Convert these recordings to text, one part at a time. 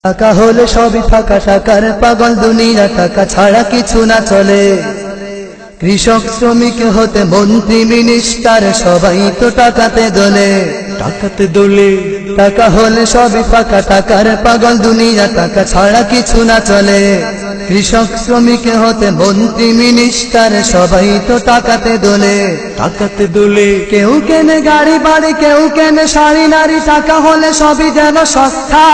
টাকা হলে সবই ফাঁকা, টাকার পাগল দুনিয়া, টাকা ছাড়া কিছু না চলে। কৃষক শ্রমিক হতে মন্ত্রী মিনিস্টার, সবাই তো টাকাতে দোলে। টাকাতে দোলে, টাকা হলে সবই ফাঁকা, টাকার পাগল দুনিয়া, টাকা ছাড়া কিছু না চলে। কৃষক শ্রমিক হতে মন্ত্রী মিনিস্টার, সবাই তো টাকাতে দোলে। টাকাতে দোলে। কেউ কেনে গাড়ি বাড়ি, কেউ কেনে শাড়ি নারী, টাকা হলে সবই যেন সস্তা।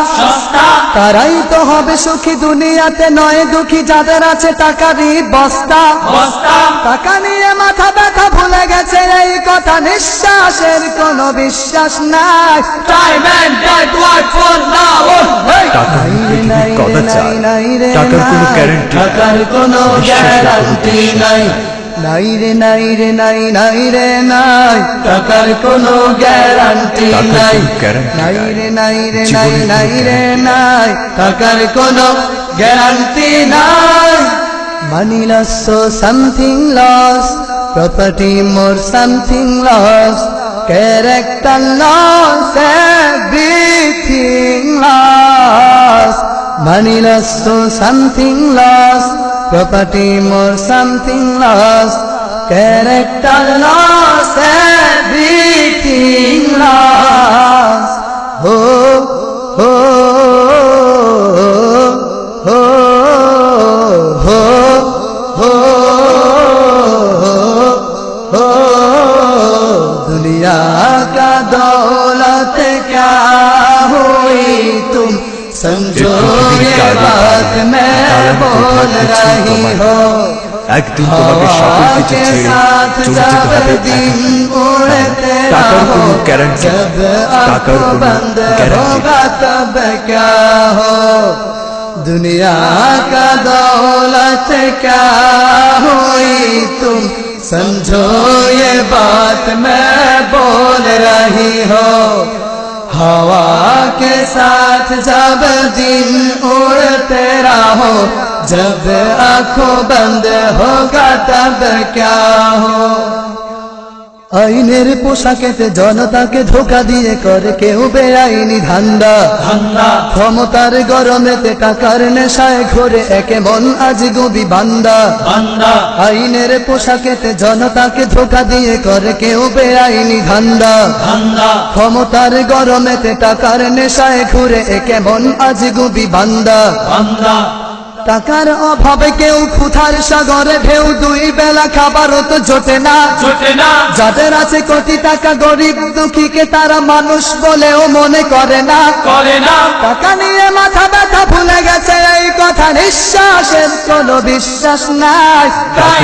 তারাই তো হবে সুখী দুনিয়াতে, নয় দুঃখী যাদের আছে টাকারই বস্তা। টাকা নিয়ে মাথা ব্যথা, ভুলে গেছে এই কথা, নিঃশ্বাসের কোনো বিশ্বাস নাই। টাকার পৃথিবীর কদাচার, টাকার কোনো গ্যারান্টি, টাকার কোনো গ্যারান্টি নাই। নাই রে নাই রে নাই, নাই রে নাই, টাকার কোনো গ্যারান্টি নাই। নাই রে নাই রে নাই, নাই রে নাই, টাকার কোনো গ্যারান্টি নাই। Money loss, so something lost. Property more, something lost. Character loss, everything lost. Money loss, so something lost. Property more, something lost. Character loss, everything lost. Oh, oh, oh, oh. दुनिया का दौलत क्या हुई, तुम समझो ये बात मैं बोल रही हो। একদিন তোমাকে সকল কিছু ছেড়ে চলে যেতে হবে दिन उड़ते টাকার কোনো रहो, গ্যারান্টি, जब টাকার आंखों কোনো बंद গ্যারান্টি। होगा तब क्या हो। दुनिया का दौलत क्या हुई, तुम समझो ये बात मैं बोल रही हो। हवा के साथ जब दिन उड़ते रहो, जब आंखों बंद होगा तब क्या हो। আইনের পোশাকেতে জনতাকে ধোকা দিয়ে করে কেউ বেআইনি ধান্দা। ক্ষমতার গরমেতে টাকার নেশায় ঘোরে একে মন আজগুবি বান্দা। আইনের পোশাকেতে জনতাকে ধোকা দিয়ে করে কেউ বেআইনি ধান্দা। ক্ষমতার গরমেতে টাকার নেশায় ঘুরে একে মন আজগুবি বান্দা। টাকার অভাবে কেউ ক্ষুধার সাগরে ঢেউ, দুই বেলা খাবারও তো জোটে না। যাদের আছে কোটি টাকা, গরিব দুঃখীকে তারা মানুষ বলেও মনে করে না। টাকা নিয়ে মাথা ব্যথা, ভুলে গেছে এই কথা, নিঃশ্বাসের কোনো বিশ্বাস নাই। নাই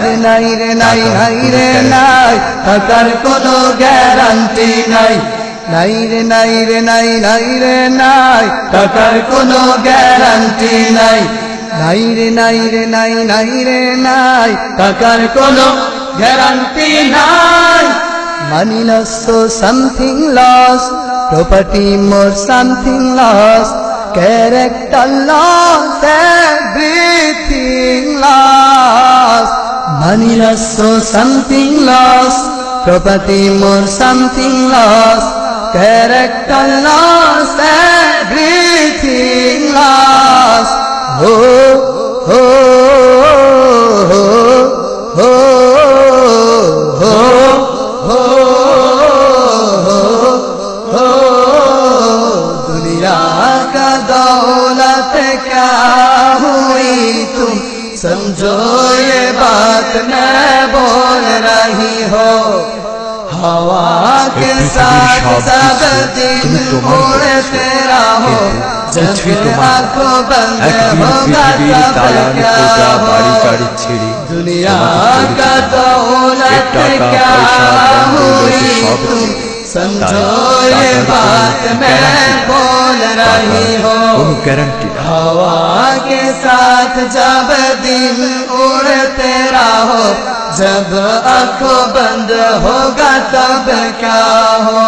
রে নাই রে নাই, নাই রে নাই, টাকার কোনো গ্যারান্টি নাই। নাই রে নাই রে নাই, নাই রে নাই, টাকার কোনো গ্যারান্টি নাই। নাই রে নাই রে নাই, নাই রে নাই, টাকার কোনো গ্যারান্টি নাই। Money loss, so something lost. Property more, something lost. Character loss, everything lost. Money loss, so something lost. Property more, something lost. Character lost, everything lost. Oh, oh, oh, oh, oh, oh. दुनिया का दौलत क्या हुई, तुम समझो ये बात मैं बोल रही हो। हवा के साथ सब दिन उड़ते रहो, जब आंखों बंद होगा तब क्या हो। दुनिया का दौलत क्या हुई, तुम समझो ये बात मैं बोल रही हो। हवा के साथ जब दिन उड़ते रहो, जब आंखों बंद होगा तब क्या हो।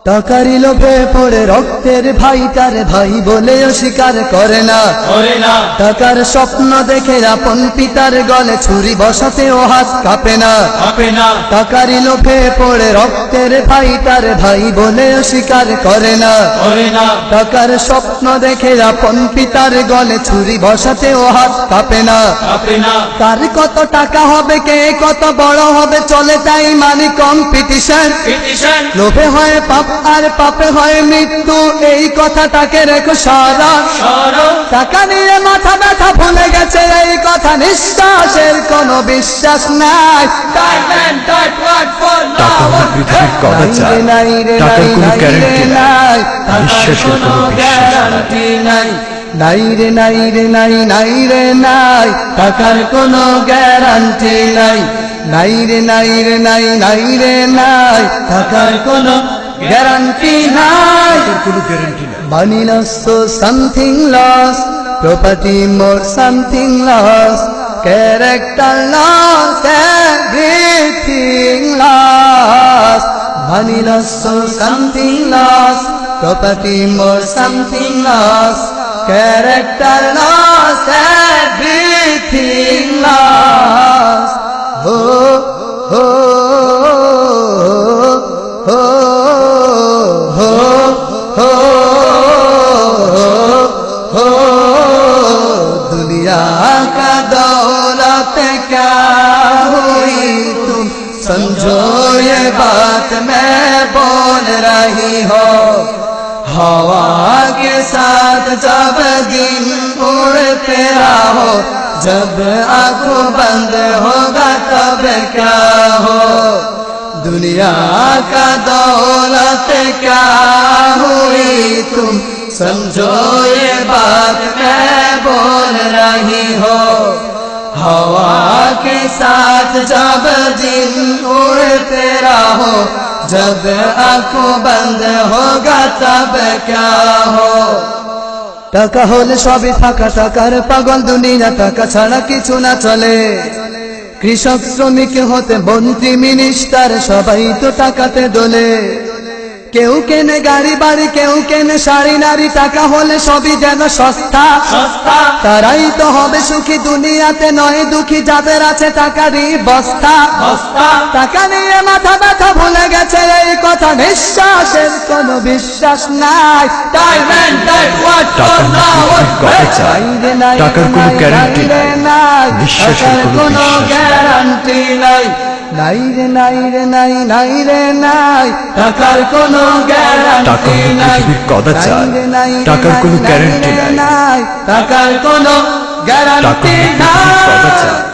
টাকারই লোভে পড়ে রক্তের ভাইটার ভাই বলে অস্বীকার করে না। টাকার স্বপ্ন দেখে আপন পিতার গলে ছুরি বসাতেও হাত কাঁপে না। টাকারই লোভে পড়ে রক্তের ভাইটার ভাই বলে অস্বীকার করে না। টাকার স্বপ্ন দেখে আপন পিতার গলে ছুরি বসাতেও হাত কাঁপে না। কার কত টাকা হবে, কে কত বড় হবে, চলে তাই মানে কম্পিটিশন। লোভে হয় পাপ আর পাপে হয় মৃত্যু, এই কথাটাকে রেখো স্মরণ। টাকা নিয়ে মাথা ব্যথা ভুলে গেছে এই কথা, নিঃশ্বাসের কোনো বিশ্বাস নাই। টাকা হলো পৃথিবীর কদাচার, টাকার কোনো গ্যারান্টি নাই, বিশ্বাসের কোনো বিশ্বাস নাই। নাই রে নাই রে নাই, নাই রে নাই, টাকার কোনো গ্যারান্টি নাই। নাই রে নাই রে নাই, নাই রে নাই, টাকার কোনো গ্যারান্টি নাই। Money lost so something lost, property more something lost, character lost, everything lost. Money lost so something lost, property more something lost, character lost, everything lost. Oh, oh, oh, oh. दुनिया का दौलत क्या हुई तुम समझो ये बात मैं बोल रही हो। हवा के साथ जब दिन उड़ते रहो, जब आंखों बंद होगा तब क्या हो। दुनिया का दौलत क्या हुई तुम समझो ये बात मैं बोल रही हो। हवा के साथ जब दिन उड़ते रहो, जब आंखों बंद होगा तब क्या हो। টাকা হলে সবই ফাঁকা, টাকার পাগল দুনিয়া, টাকা ছাড়া কিছু না চলে। কৃষক শ্রমিক হতে মন্ত্রী মিনিস্টার, সবাই তো টাকাতে দোলে। কেউ কেনে গাড়ি বাড়ি, কেউ কেনে শাড়ি নারী, টাকা হলে সবই যেন সস্তা। তারাই তো হবে সুখী দুনিয়াতে, নয় দুঃখী যাদের আছে টাকারই বস্তা। টাকা নিয়ে মাথা ব্যথা ভুলে গেছে এই কথা, নিঃশ্বাসের কোনো বিশ্বাস নাই। টাকার কোনো গ্যারান্টি নাই, বিশ্বাসের কোনো গ্যারান্টি নাই। নাই রে নাই রে নাই, নাই রে নাই, টাকার কোনো গ্যারান্টি নাই। কদাচার, টাকার কোনো গ্যারান্টি নাই, টাকার কোনো গ্যারান্টি নাই।